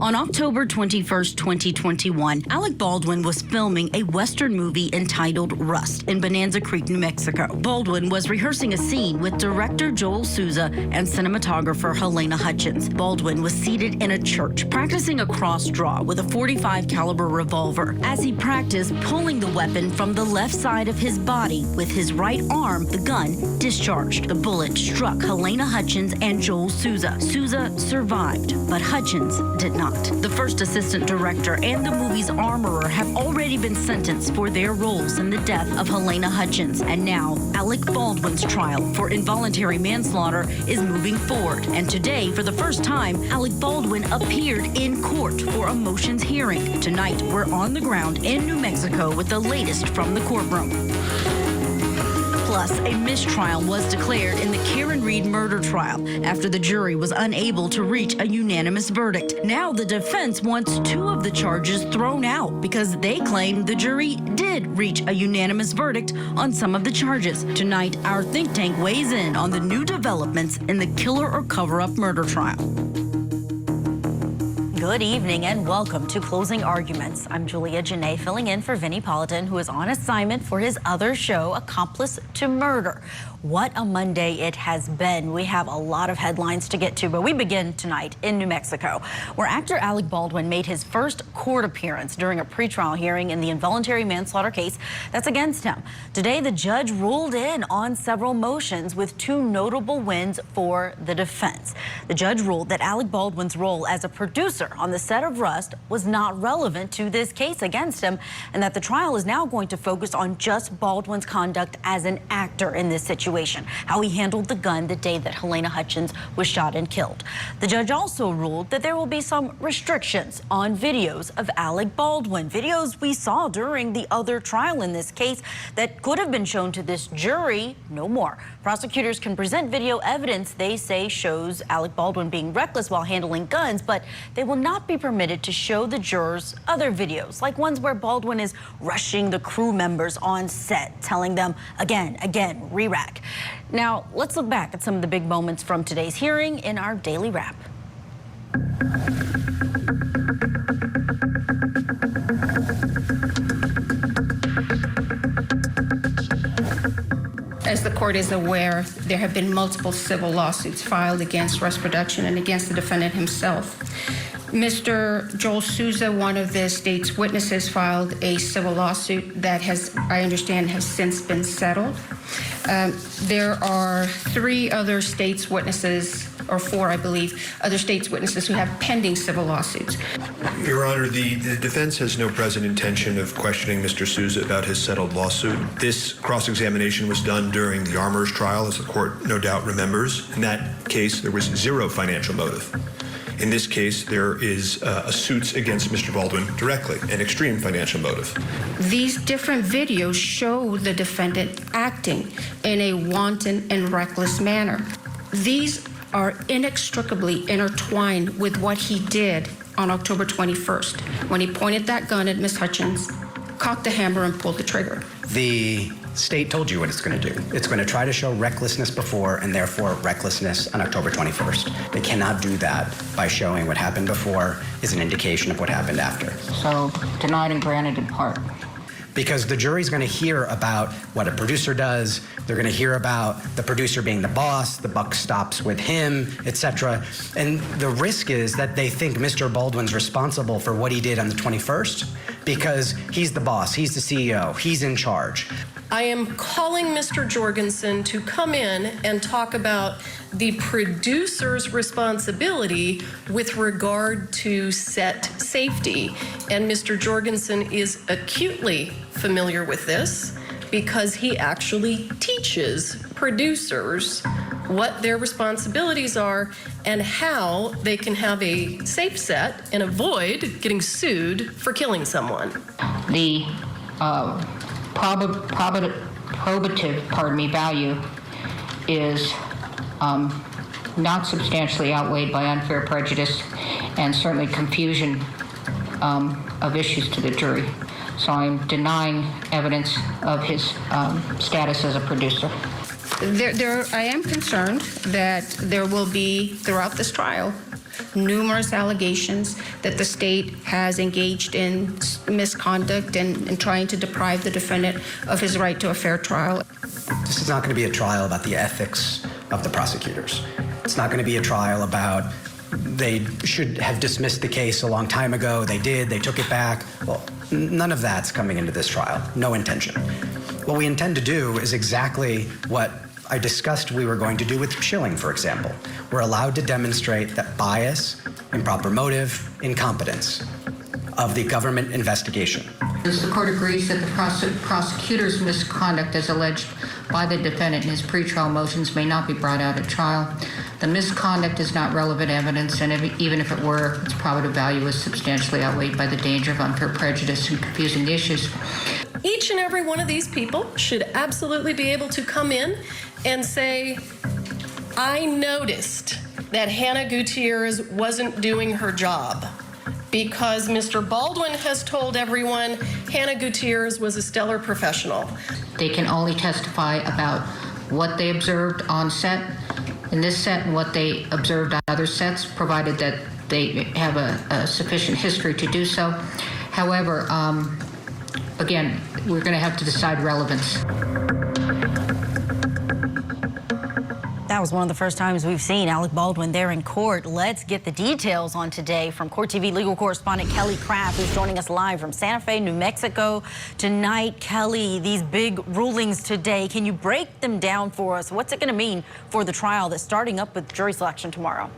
On October 21st, 2021, Alec Baldwin was filming a Western movie entitled Rust in Bonanza Creek, New Mexico. Baldwin was rehearsing a scene with director Joel Souza and cinematographer Helena Hutchins. Baldwin was seated in a church, practicing a cross draw with a .45 caliber revolver. As he practiced pulling the weapon from the left side of his body with his right arm, the gun discharged. The bullet struck Helena Hutchins and Joel Souza. Souza survived, but Hutchins did not. The first assistant director and the movie's armorer have already been sentenced for their roles in the death of Helena Hutchins. And now, Alec Baldwin's trial for involuntary manslaughter is moving forward. And today, for the first time, Alec Baldwin appeared in court for a motions hearing. Tonight, we're on the ground in New Mexico with the latest from the courtroom. Plus, a mistrial was declared in the Karen Reed murder trial after the jury was unable to reach a unanimous verdict. Now the defense wants 2 of the charges thrown out because they claim the jury did reach a unanimous verdict on some of the charges. Tonight, our think tank weighs in on the new developments in the killer or cover-up murder trial. Good evening and welcome to Closing Arguments. I'm Julia Janae, filling in for Vinnie Politan, who is on assignment for his other show, Accomplice to Murder. What a Monday it has been. We have a lot of headlines to get to, but we begin tonight in New Mexico, where actor Alec Baldwin made his first court appearance during a pretrial hearing in the involuntary manslaughter case that's against him. Today, the judge ruled in on several motions with 2 notable wins for the defense. The judge ruled that Alec Baldwin's role as a producer on the set of Rust was not relevant to this case against him, and that the trial is now going to focus on just Baldwin's conduct as an actor in this situation, how he handled the gun the day that Helena Hutchins was shot and killed. The judge also ruled that there will be some restrictions on videos of Alec Baldwin, videos we saw during the other trial in this case that could have been shown to this jury. No more. Prosecutors can present video evidence they say shows Alec Baldwin being reckless while handling guns, but they will not be permitted to show the jurors other videos, like ones where Baldwin is rushing the crew members on set, telling them again, re-rack. Now, let's look back at some of the big moments from today's hearing in our daily wrap. As the court is aware, there have been multiple civil lawsuits filed against Rust Production and against the defendant himself. Mr. Joel Souza, one of the state's witnesses, filed a civil lawsuit that I understand, has since been settled. There are 3 other state's witnesses, or 4, I believe, other state's witnesses who have pending civil lawsuits. Your Honor, the defense has no present intention of questioning Mr. Souza about his settled lawsuit. This cross-examination was done during the Armour's trial, as the court no doubt remembers. In that case, there was 0 financial motive. In this case, there is suits against Mr. Baldwin directly, an extreme financial motive. These different videos show the defendant acting in a wanton and reckless manner. These are inextricably intertwined with what he did on October 21st, when he pointed that gun at Ms. Hutchins, cocked the hammer, and pulled the trigger. The state told you what it's going to do. It's going to try to show recklessness before and therefore recklessness on October 21st. They cannot do that by showing what happened before is an indication of what happened after. So denied and granted in part. Because the jury's going to hear about what a producer does. They're going to hear about the producer being the boss, the buck stops with him, etc. And the risk is that they think Mr. Baldwin's responsible for what he did on the 21st because he's the boss, he's the CEO, he's in charge. I am calling Mr. Jorgensen to come in and talk about the producer's responsibility with regard to set safety. And Mr. Jorgensen is acutely familiar with this because he actually teaches producers what their responsibilities are and how they can have a safe set and avoid getting sued for killing someone. The probative value is not substantially outweighed by unfair prejudice and certainly confusion of issues to the jury. So I'm denying evidence of his status as a producer. I am concerned that there will be, throughout this trial, numerous allegations that the state has engaged in misconduct and trying to deprive the defendant of his right to a fair trial. This is not going to be a trial about the ethics of the prosecutors. It's not going to be a trial about they should have dismissed the case a long time ago. They did. They took it back. Well, none of that's coming into this trial. No intention. What we intend to do is exactly what I discussed we were going to do with Schilling, for example. We're allowed to demonstrate that bias, improper motive, incompetence of the government investigation. The court agrees that the prosecutor's misconduct as alleged by the defendant in his pretrial motions may not be brought out at trial. The misconduct is not relevant evidence, and even if it were, its probative value is substantially outweighed by the danger of unfair prejudice and confusing the issues. Each and every one of these people should absolutely be able to come in and say, I noticed that Hannah Gutierrez wasn't doing her job because Mr. Baldwin has told everyone Hannah Gutierrez was a stellar professional. They can only testify about what they observed on set, in this set, and what they observed on other sets, provided that they have a sufficient history to do so. However, again, we're going to have to decide relevance. That was one of the first times we've seen Alec Baldwin there in court. Let's get the details on today from Court TV legal correspondent Kelly Kraf, who's joining us live from Santa Fe, New Mexico tonight. Kelly, these big rulings today, can you break them down for us? What's it going to mean for the trial that's starting up with jury selection tomorrow?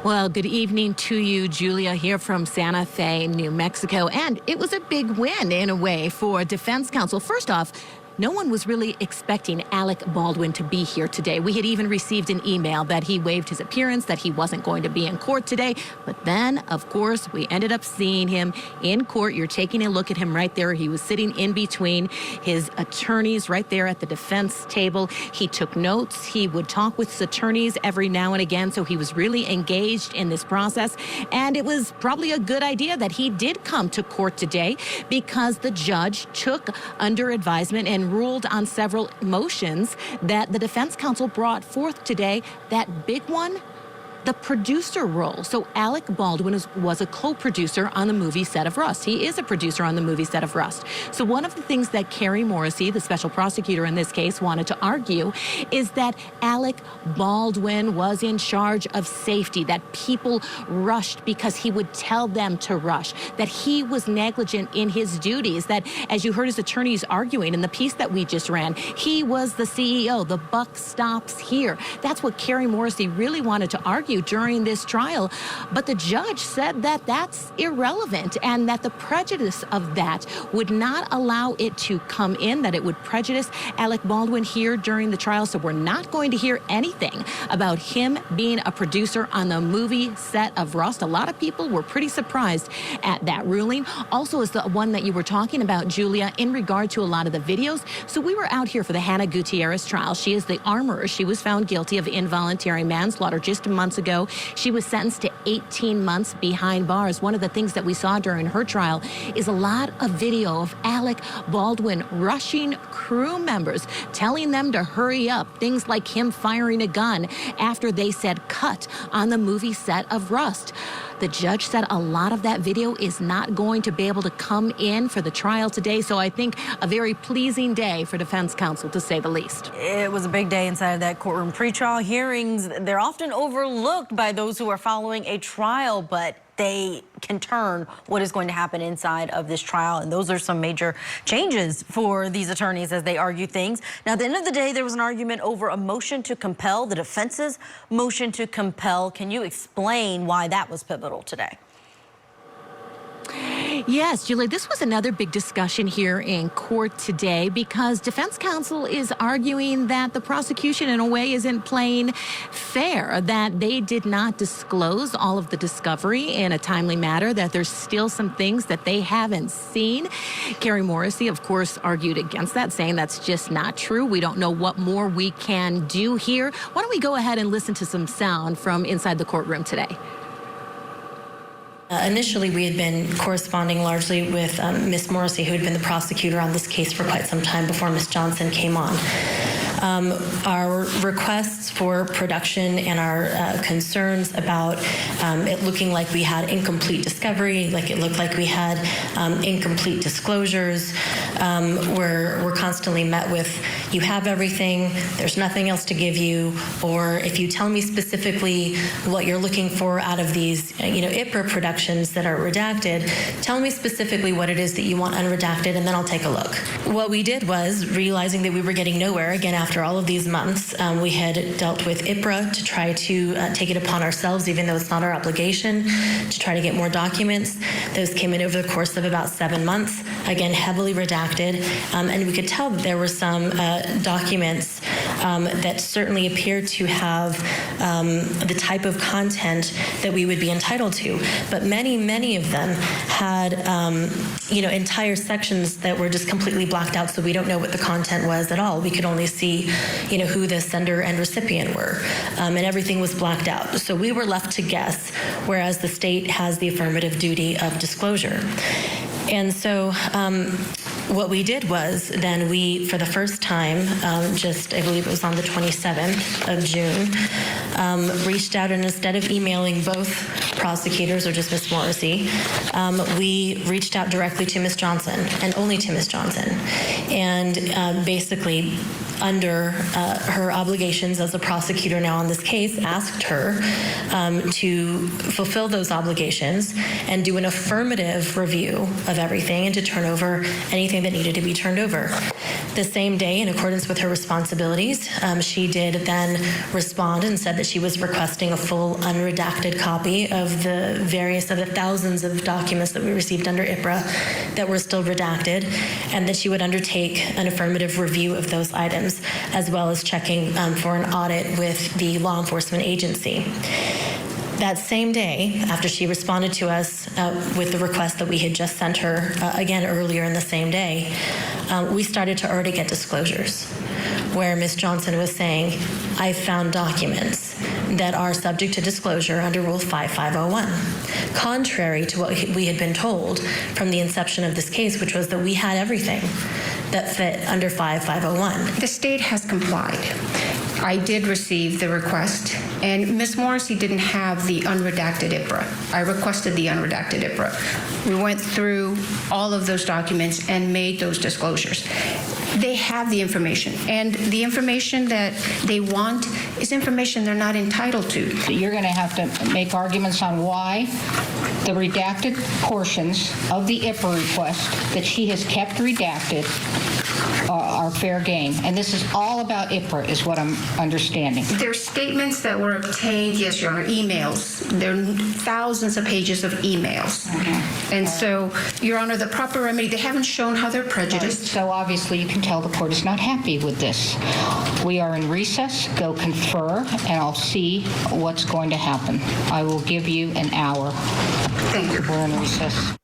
Well, good evening to you, Julia, here from Santa Fe, New Mexico. And it was a big win, in a way, for defense counsel. First off, no one was really expecting Alec Baldwin to be here today. We had even received an email that he waived his appearance, that he wasn't going to be in court today. But then, of course, we ended up seeing him in court. You're taking a look at him right there. He was sitting in between his attorneys right there at the defense table. He took notes. He would talk with his attorneys every now and again. So he was really engaged in this process. And it was probably a good idea that he did come to court today, because the judge took under advisement and ruled on several motions that the defense counsel brought forth today. That big one, the producer role. So Alec Baldwin was a co-producer on the movie set of Rust. He is a producer on the movie set of Rust. So one of the things that Carrie Morrissey, the special prosecutor in this case, wanted to argue is that Alec Baldwin was in charge of safety, that people rushed because he would tell them to rush, that he was negligent in his duties, that, as you heard his attorneys arguing in the piece that we just ran, he was the CEO. The buck stops here. That's what Carrie Morrissey really wanted to argue during this trial, but the judge said that that's irrelevant and that the prejudice of that would not allow it to come in, that it would prejudice Alec Baldwin here during the trial. So we're not going to hear anything about him being a producer on the movie set of Rust. A lot of people were pretty surprised at that ruling. Also is the one that you were talking about, Julia, in regard to a lot of the videos. So we were out here for the Hannah Gutierrez trial. She is the armorer. She was found guilty of involuntary manslaughter just months ago. She was sentenced to 18 months behind bars. One of the things that we saw during her trial is a lot of video of Alec Baldwin rushing crew members, telling them to hurry up. Things like him firing a gun after they said cut on the movie set of Rust. The judge said a lot of that video is not going to be able to come in for the trial today. So I think a very pleasing day for defense counsel, to say the least. It was a big day inside of that courtroom. Pretrial hearings, they're often overlooked by those who are following a trial, but they can turn what is going to happen inside of this trial. And those are some major changes for these attorneys as they argue things. Now, at the end of the day, there was an argument over a motion to compel, the defense's motion to compel. Can you explain why that was pivotal today? Yes, Julie, this was another big discussion here in court today, because defense counsel is arguing that the prosecution in a way isn't playing fair, that they did not disclose all of the discovery in a timely manner, that there's still some things that they haven't seen. Carrie Morrissey, of course, argued against that, saying that's just not true. We don't know what more we can do here. Why don't we go ahead and listen to some sound from inside the courtroom today? Initially, we had been corresponding largely with Ms. Morrissey, who had been the prosecutor on this case for quite some time before Ms. Johnson came on. our requests for production and our concerns about it looking like we had incomplete discovery, like it looked like we had incomplete disclosures, we're constantly met with, you have everything, there's nothing else to give you, or if you tell me specifically what you're looking for out of these, IPRA productions that are redacted, tell me specifically what it is that you want unredacted, and then I'll take a look. What we did was, realizing that we were getting nowhere, again, after all of these months, we had dealt with IPRA to try to take it upon ourselves, even though it's not our obligation, to try to get more documents. Those came in over the course of about 7 months, again, heavily redacted, and we could tell that there were some documents that certainly appeared to have the type of content that we would be entitled to. But many of them had, entire sections that were just completely blacked out, so we don't know what the content was at all. We could only see, who the sender and recipient were, and everything was blacked out. So we were left to guess, whereas the state has the affirmative duty of disclosure. And so what we did was then we, for the first time, I believe it was on the 27th of June, reached out, and instead of emailing both prosecutors or just Ms. Morrissey, we reached out directly to Ms. Johnson, and only to Ms. Johnson. And basically, under her obligations as a prosecutor now on this case, asked her to fulfill those obligations and do an affirmative review of everything and to turn over anything that needed to be turned over. The same day, in accordance with her responsibilities, she did then respond and said that she was requesting a full unredacted copy of the thousands of documents that we received under IPRA that were still redacted, and that she would undertake an affirmative review of those items, as well as checking for an audit with the law enforcement agency. That same day, after she responded to us with the request that we had just sent her, again earlier in the same day, we started to already get disclosures where Ms. Johnson was saying, I found documents that are subject to disclosure under Rule 5501, contrary to what we had been told from the inception of this case, which was that we had everything that fit under 5501. The state has complied. I did receive the request, and Ms. Morrissey didn't have the unredacted IPRA. I requested the unredacted IPRA. We went through all of those documents and made those disclosures. They have the information, and the information that they want is information they're not entitled to. You're going to have to make arguments on why the redacted portions of the IPRA request that she has kept redacted are fair game. And this is all about IPRA, is what I'm understanding. There's statements that were obtained, yes, Your Honor, emails. There are thousands of pages of emails. And so, Your Honor, the proper remedy, they haven't shown how they're prejudiced. So obviously you can tell the court is not happy with this. We are in recess. Go confer, and I'll see what's going to happen. I will give you an hour. Thank you. We're in recess.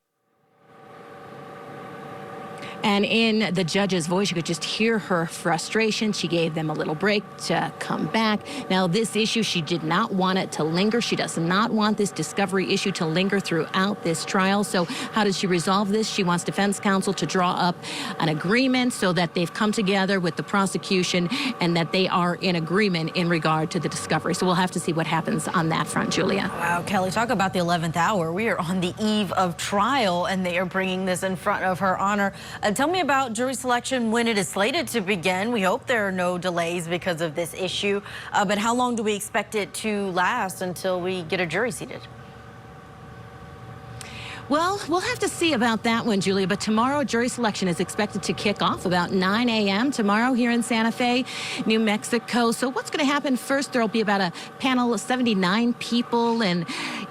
And in the judge's voice, you could just hear her frustration. She gave them a little break to come back. Now, this issue, she did not want it to linger. She does not want this discovery issue to linger throughout this trial. So how does she resolve this? She wants defense counsel to draw up an agreement so that they've come together with the prosecution and that they are in agreement in regard to the discovery. So we'll have to see what happens on that front, Julia. Wow, Kelly, talk about the 11th hour. We are on the eve of trial, and they are bringing this in front of Her Honor. Tell me about jury selection when it is slated to begin. We hope there are no delays because of this issue, but how long do we expect it to last until we get a jury seated? Well, we'll have to see about that one, Julia, but tomorrow jury selection is expected to kick off about 9 a.m. tomorrow here in Santa Fe, New Mexico. So what's going to happen first? There'll be about a panel of 79 people, and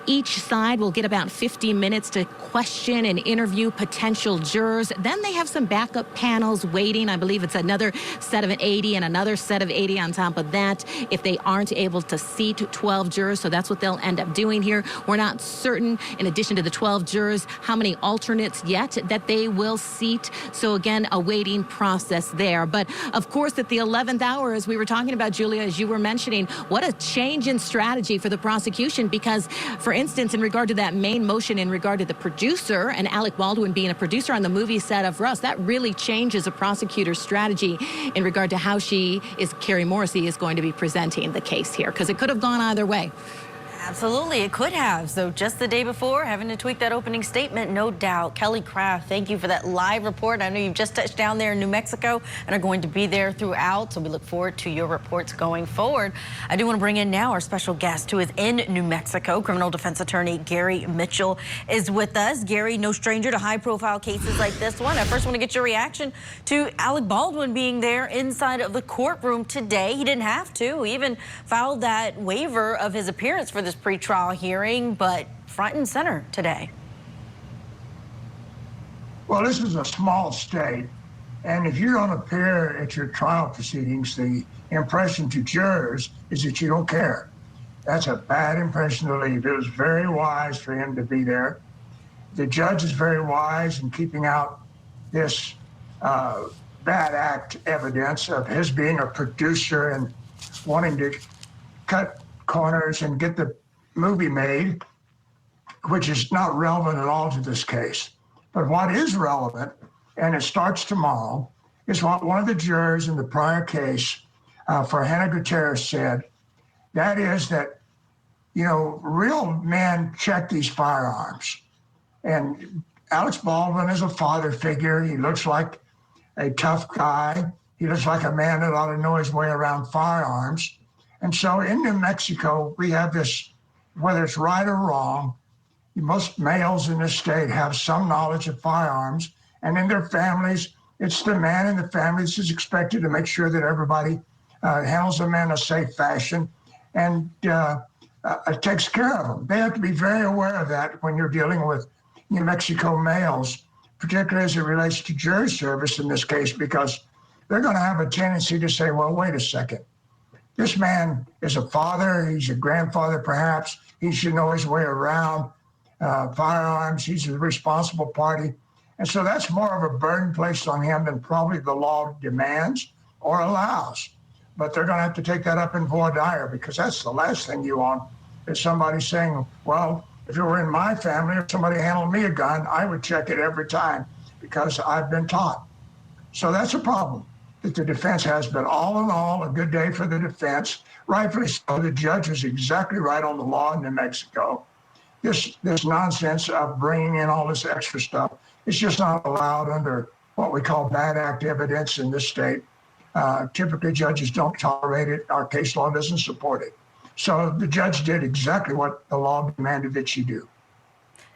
each side will get about 50 minutes to question and interview potential jurors. Then they have some backup panels waiting. I believe it's another set of 80 and another set of 80 on top of that if they aren't able to seat 12 jurors. So that's what they'll end up doing here. We're not certain, in addition to the 12 jurors, how many alternates yet that they will seat. So again, a waiting process there. But of course, at the 11th hour, as we were talking about, Julia, as you were mentioning, what a change in strategy for the prosecution, because for instance, in regard to that main motion in regard to the producer and Alec Baldwin being a producer on the movie set of Rust, that really changes a prosecutor's strategy in regard to how Carrie Morrissey is going to be presenting the case here, because it could have gone either way. Absolutely, it could have. So just the day before, having to tweak that opening statement, no doubt. Kelly Kraf, thank you for that live report. I know you've just touched down there in New Mexico and are going to be there throughout, so we look forward to your reports going forward. I do want to bring in now our special guest who is in New Mexico. Criminal defense attorney Gary Mitchell is with us. Gary, no stranger to high-profile cases like this one. I first want to get your reaction to Alec Baldwin being there inside of the courtroom today. He didn't have to. He even filed that waiver of his appearance for this pretrial hearing, but front and center today. Well, this is a small state, and if you don't appear at your trial proceedings, the impression to jurors is that you don't care. That's a bad impression to leave. It was very wise for him to be there. The judge is very wise in keeping out this bad act evidence of his being a producer and wanting to cut corners and get the movie made, which is not relevant at all to this case. But what is relevant, and it starts tomorrow, is what one of the jurors in the prior case for Hannah Gutierrez said. That is that, you know, real men check these firearms. And Alec Baldwin is a father figure. He looks like a tough guy. He looks like a man that ought to know his way around firearms. And so in New Mexico, we have this, whether it's right or wrong, most males in this state have some knowledge of firearms, and in their families, it's the man in the family that is expected to make sure that everybody handles them in a safe fashion and takes care of them. They have to be very aware of that when you're dealing with New Mexico males, particularly as it relates to jury service in this case, because they're going to have a tendency to say, well, wait a second. This man is a father, he's a grandfather perhaps, he should know his way around firearms, he's a responsible party. And so that's more of a burden placed on him than probably the law demands or allows. But they're gonna have to take that up in voir dire, because that's the last thing you want, is somebody saying, well, if it were in my family, if somebody handled me a gun, I would check it every time because I've been taught. So that's a problem that the defense has, but all in all, a good day for the defense. Rightfully so, the judge was exactly right on the law in New Mexico. This nonsense of bringing in all this extra stuff, it's just not allowed under what we call bad act evidence in this state. Typically, judges don't tolerate it. Our case law doesn't support it. So the judge did exactly what the law demanded that she do.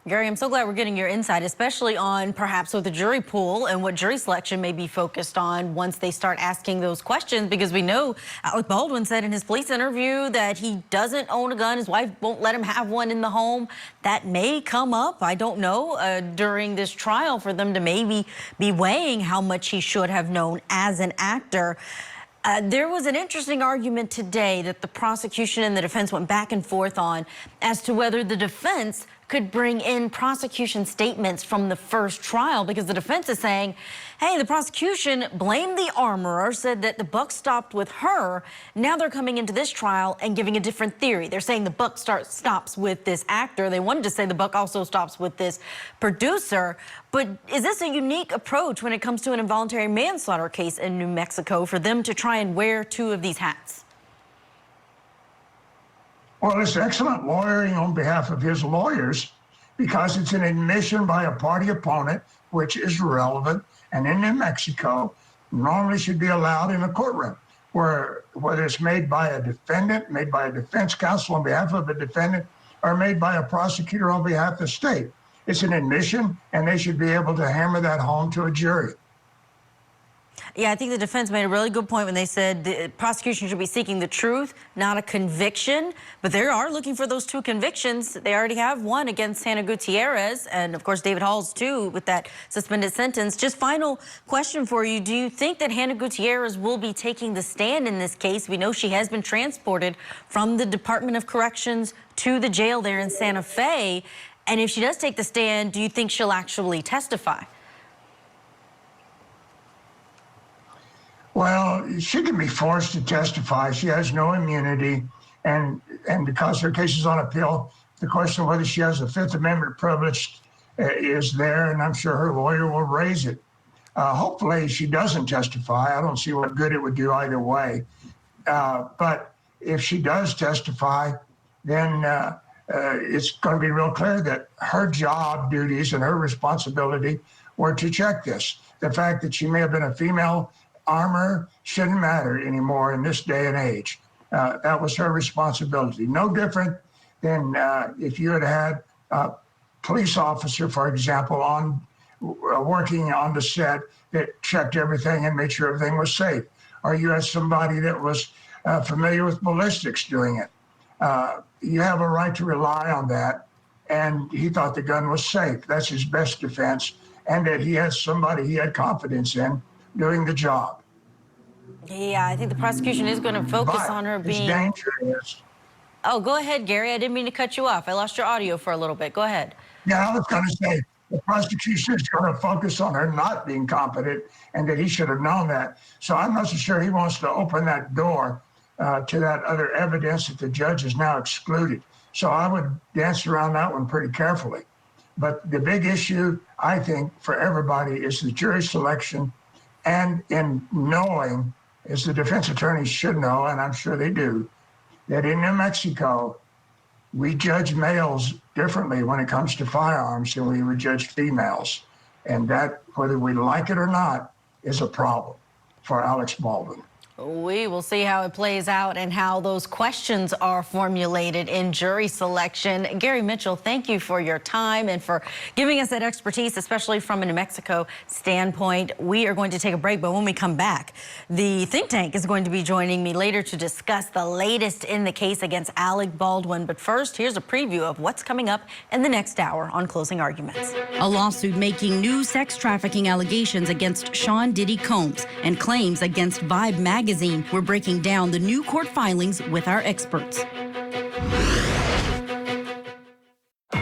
Gary, I'm so glad we're getting your insight, especially on perhaps what the jury pool and what jury selection may be focused on once they start asking those questions, because we know Alec Baldwin said in his police interview that he doesn't own a gun. His wife won't let him have one in the home. That may come up, I don't know, during this trial for them to maybe be weighing how much he should have known as an actor. There was an interesting argument today that the prosecution and the defense went back and forth on as to whether the defense could bring in prosecution statements from the first trial, because the defense is saying, hey, the prosecution blamed the armorer, said that the buck stopped with her. Now they're coming into this trial and giving a different theory. They're saying the buck stops with this actor. They wanted to say the buck also stops with this producer. But is this a unique approach when it comes to an involuntary manslaughter case in New Mexico for them to try and wear two of these hats? Well, it's excellent lawyering on behalf of his lawyers, because it's an admission by a party opponent, which is relevant, and in New Mexico, normally should be allowed in a courtroom, where whether it's made by a defendant, made by a defense counsel on behalf of a defendant, or made by a prosecutor on behalf of the state. It's an admission, and they should be able to hammer that home to a jury. Yeah, I think the defense made a really good point when they said the prosecution should be seeking the truth, not a conviction. But they are looking for those two convictions. They already have one against Hannah Gutierrez, and of course David Halls too, with that suspended sentence. Just final question for you. Do you think that Hannah Gutierrez will be taking the stand in this case? We know she has been transported from the Department of Corrections to the jail there in Santa Fe. And if she does take the stand, do you think she'll actually testify? Well, she can be forced to testify. She has no immunity, and because her case is on appeal, the question of whether she has a Fifth Amendment privilege is there, and I'm sure her lawyer will raise it. Hopefully she doesn't testify. I don't see what good it would do either way. But if she does testify, then it's going to be real clear that her job duties and her responsibility were to check this. The fact that she may have been a female armor shouldn't matter anymore in this day and age. That was her responsibility. No different than if you had a police officer, for example, working on the set that checked everything and made sure everything was safe. Or you had somebody that was familiar with ballistics doing it. You have a right to rely on that. And he thought the gun was safe. That's his best defense. And that he had somebody he had confidence in doing the job. Yeah, I think the prosecution is going to focus on her being... dangerous. Oh, go ahead, Gary. I didn't mean to cut you off. I lost your audio for a little bit. Go ahead. Yeah, I was going to say, the prosecution is going to focus on her not being competent and that he should have known that. So I'm not so sure he wants to open that door to that other evidence that the judge has now excluded. So I would dance around that one pretty carefully. But the big issue, I think, for everybody is the jury selection, and in knowing, as the defense attorneys should know, and I'm sure they do, that in New Mexico, we judge males differently when it comes to firearms than we would judge females. And that, whether we like it or not, is a problem for Alec Baldwin. We will see how it plays out and how those questions are formulated in jury selection. Gary Mitchell, thank you for your time and for giving us that expertise, especially from a New Mexico standpoint. We are going to take a break, but when we come back, the think tank is going to be joining me later to discuss the latest in the case against Alec Baldwin. But first, here's a preview of what's coming up in the next hour on Closing Arguments. A lawsuit making new sex trafficking allegations against Sean Diddy Combs and claims against Vibe magazine. We're breaking down the new court filings with our experts.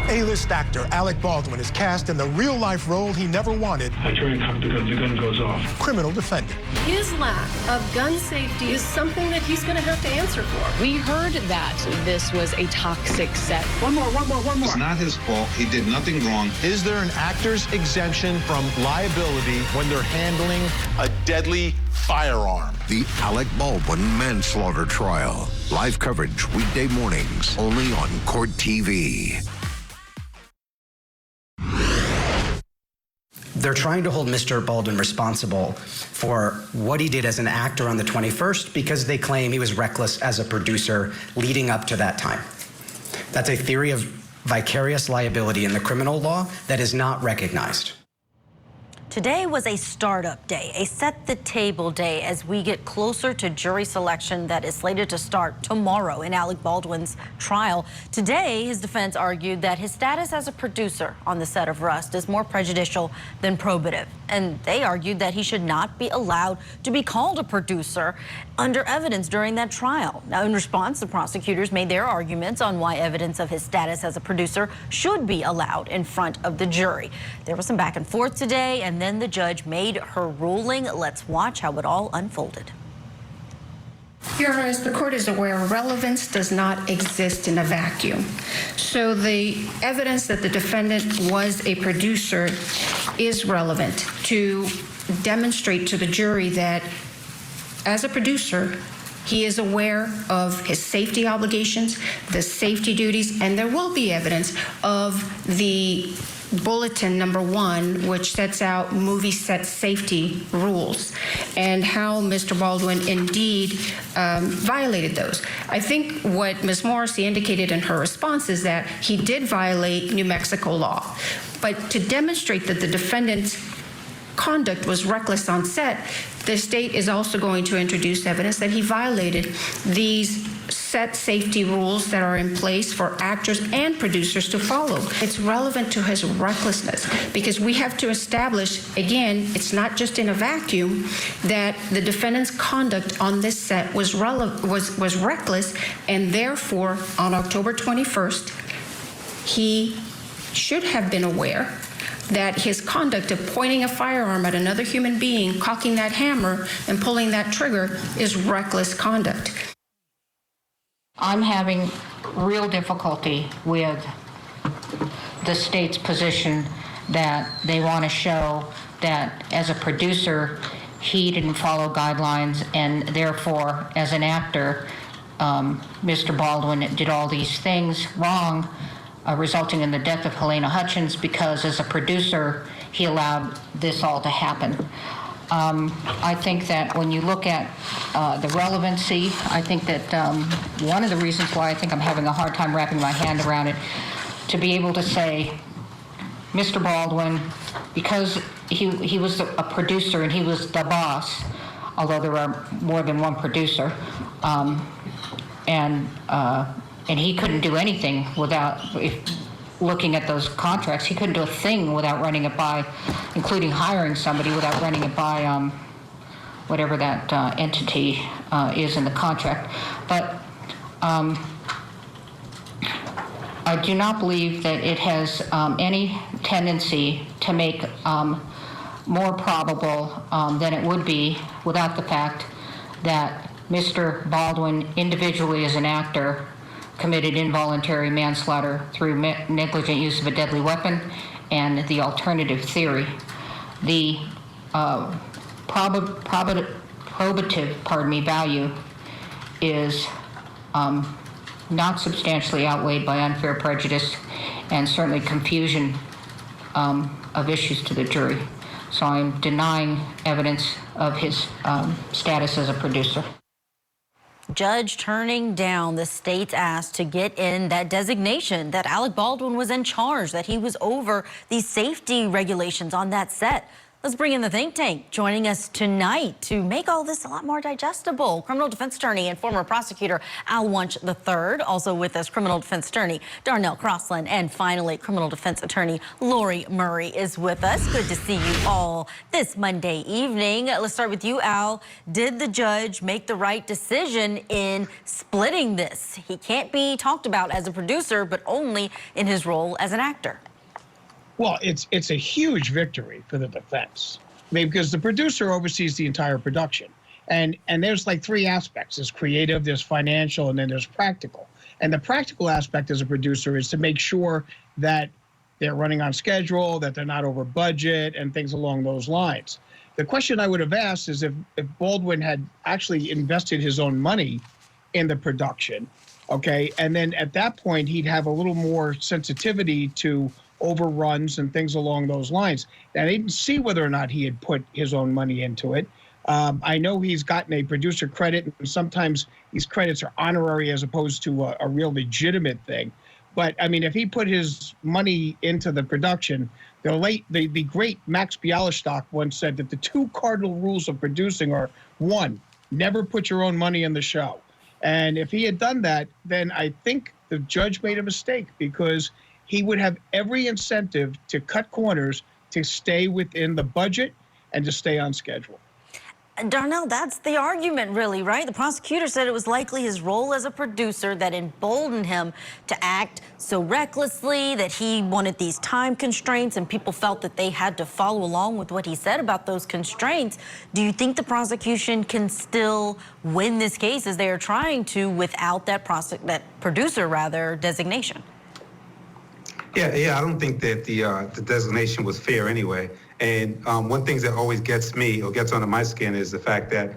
A-list actor Alec Baldwin is cast in the real-life role he never wanted. I turn cock because the gun goes off. Criminal defendant. His lack of gun safety is something that he's going to have to answer for. We heard that this was a toxic set. One more. It's not his fault. He did nothing wrong. Is there an actor's exemption from liability when they're handling a deadly firearm? The Alec Baldwin manslaughter trial. Live coverage weekday mornings only on Court TV. They're trying to hold Mr. Baldwin responsible for what he did as an actor on the 21st because they claim he was reckless as a producer leading up to that time. That's a theory of vicarious liability in the criminal law that is not recognized. Today was a startup day, a set-the-table day as we get closer to jury selection that is slated to start tomorrow in Alec Baldwin's trial. Today, his defense argued that his status as a producer on the set of Rust is more prejudicial than probative. And they argued that he should not be allowed to be called a producer under evidence during that trial. Now, in response, the prosecutors made their arguments on why evidence of his status as a producer should be allowed in front of the jury. There was some back and forth today, and then the judge made her ruling. Let's watch how it all unfolded. Your Honor, as the court is aware, relevance does not exist in a vacuum. So the evidence that the defendant was a producer is relevant to demonstrate to the jury that as a producer, he is aware of his safety obligations, the safety duties, and there will be evidence of the bulletin number 1, which sets out movie set safety rules and how Mr. Baldwin indeed violated those. I think what Ms. Morrissey indicated in her response is that he did violate New Mexico law. But to demonstrate that the defendant's conduct was reckless on set, the state is also going to introduce evidence that he violated these set safety rules that are in place for actors and producers to follow. It's relevant to his recklessness because we have to establish, again, it's not just in a vacuum, that the defendant's conduct on this set was reckless, and therefore, on October 21st, he should have been aware that his conduct of pointing a firearm at another human being, cocking that hammer, and pulling that trigger is reckless conduct. I'm having real difficulty with the state's position that they want to show that as a producer, he didn't follow guidelines, and therefore, as an actor, Mr. Baldwin did all these things wrong, resulting in the death of Helena Hutchins, because as a producer, he allowed this all to happen. I think that when you look at the relevancy, I think that one of the reasons why I think I'm having a hard time wrapping my hand around it, to be able to say, Mr. Baldwin, because he was a producer and he was the boss, although there are more than one producer, and he couldn't do anything without, looking at those contracts, he couldn't do a thing without running it by, including hiring somebody, without running it by whatever that entity is in the contract. But I do not believe that it has any tendency to make more probable than it would be without the fact that Mr. Baldwin, individually as an actor, committed involuntary manslaughter through negligent use of a deadly weapon and the alternative theory. The probative value is not substantially outweighed by unfair prejudice and certainly confusion of issues to the jury. So I'm denying evidence of his status as a producer. Judge turning down the state's ask to get in that designation that Alec Baldwin was in charge, that he was over these safety regulations on that set. Let's bring in the think tank joining us tonight to make all this a lot more digestible. Criminal defense attorney and former prosecutor Al Wunsch III. Also with us, criminal defense attorney Darnell Crosland. And finally, criminal defense attorney Lori Murray is with us. Good to see you all this Monday evening. Let's start with you, Al. Did the judge make the right decision in splitting this? He can't be talked about as a producer, but only in his role as an actor. Well, it's a huge victory for the defense. I mean, because the producer oversees the entire production. And there's like three aspects. There's creative, there's financial, and then there's practical. And the practical aspect as a producer is to make sure that they're running on schedule, that they're not over budget, and things along those lines. The question I would have asked is if Baldwin had actually invested his own money in the production, okay, and then at that point he'd have a little more sensitivity to overruns and things along those lines. And I didn't see whether or not he had put his own money into it. I know he's gotten a producer credit, and sometimes these credits are honorary as opposed to a real legitimate thing. But I mean, if he put his money into the production, the great Max Bialystock once said that the two cardinal rules of producing are, one, never put your own money in the show. And if he had done that, then I think the judge made a mistake, because he would have every incentive to cut corners, to stay within the budget, and to stay on schedule. Darnell, that's the argument, really, right? The prosecutor said it was likely his role as a producer that emboldened him to act so recklessly, that he wanted these time constraints, and people felt that they had to follow along with what he said about those constraints. Do you think the prosecution can still win this case as they are trying to without that producer designation? Yeah, I don't think that the designation was fair anyway. And one thing that always gets me, or gets under my skin, is the fact that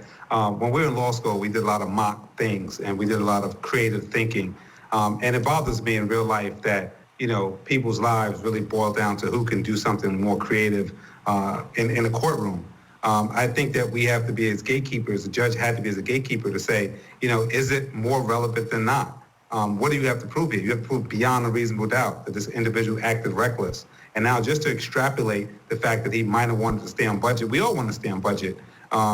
when we were in law school, we did a lot of mock things, and we did a lot of creative thinking. And it bothers me in real life that, you know, people's lives really boil down to who can do something more creative in a courtroom. I think that we have to be as gatekeepers, the judge had to be as a gatekeeper to say, you know, is it more relevant than not? What do you have to prove here? You have to prove beyond a reasonable doubt that this individual acted reckless. And now just to extrapolate the fact that he might have wanted to stay on budget, we all want to stay on budget,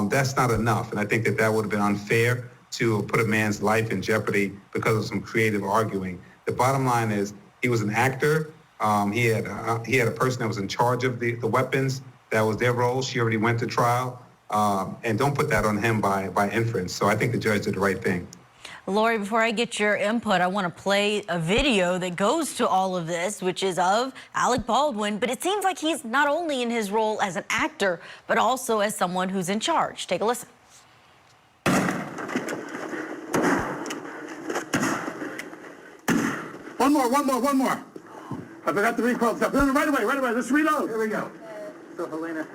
that's not enough. And I think that that would have been unfair to put a man's life in jeopardy because of some creative arguing. The bottom line is he was an actor. He had a person that was in charge of the weapons. That was their role. She already went to trial. And don't put that on him by inference. So I think the judge did the right thing. Lori, before I get your input, I want to play a video that goes to all of this, which is of Alec Baldwin. But it seems like he's not only in his role as an actor, but also as someone who's in charge. Take a listen. One more. I forgot to recall stuff. No, right away. Let's reload. Here we go. So, Helena.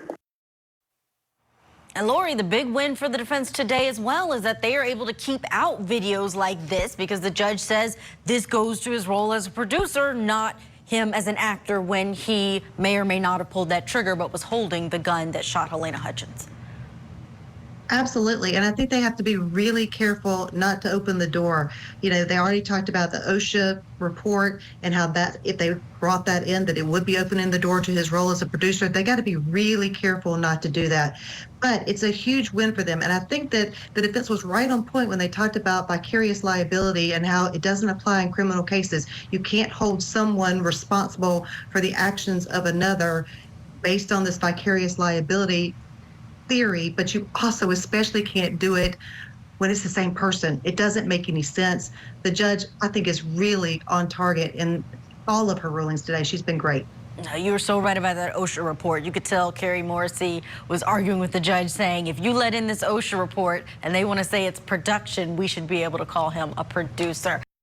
And Lori, the big win for the defense today as well is that they are able to keep out videos like this because the judge says this goes to his role as a producer, not him as an actor when he may or may not have pulled that trigger but was holding the gun that shot Helena Hutchins. Absolutely. And I think they have to be really careful not to open the door. You know, they already talked about the OSHA report and how that, if they brought that in, that it would be opening the door to his role as a producer. They got to be really careful not to do that. But it's a huge win for them. And I think that the defense was right on point when they talked about vicarious liability and how it doesn't apply in criminal cases. You can't hold someone responsible for the actions of another based on this vicarious liability theory, but you also especially can't do it when it's the same person. It doesn't make any sense. The judge, I think, is really on target in all of her rulings today. She's been great. You were so right about that OSHA report. You could tell Carrie Morrissey was arguing with the judge saying, if you let in this OSHA report and they want to say it's production, we should be able to call him a producer.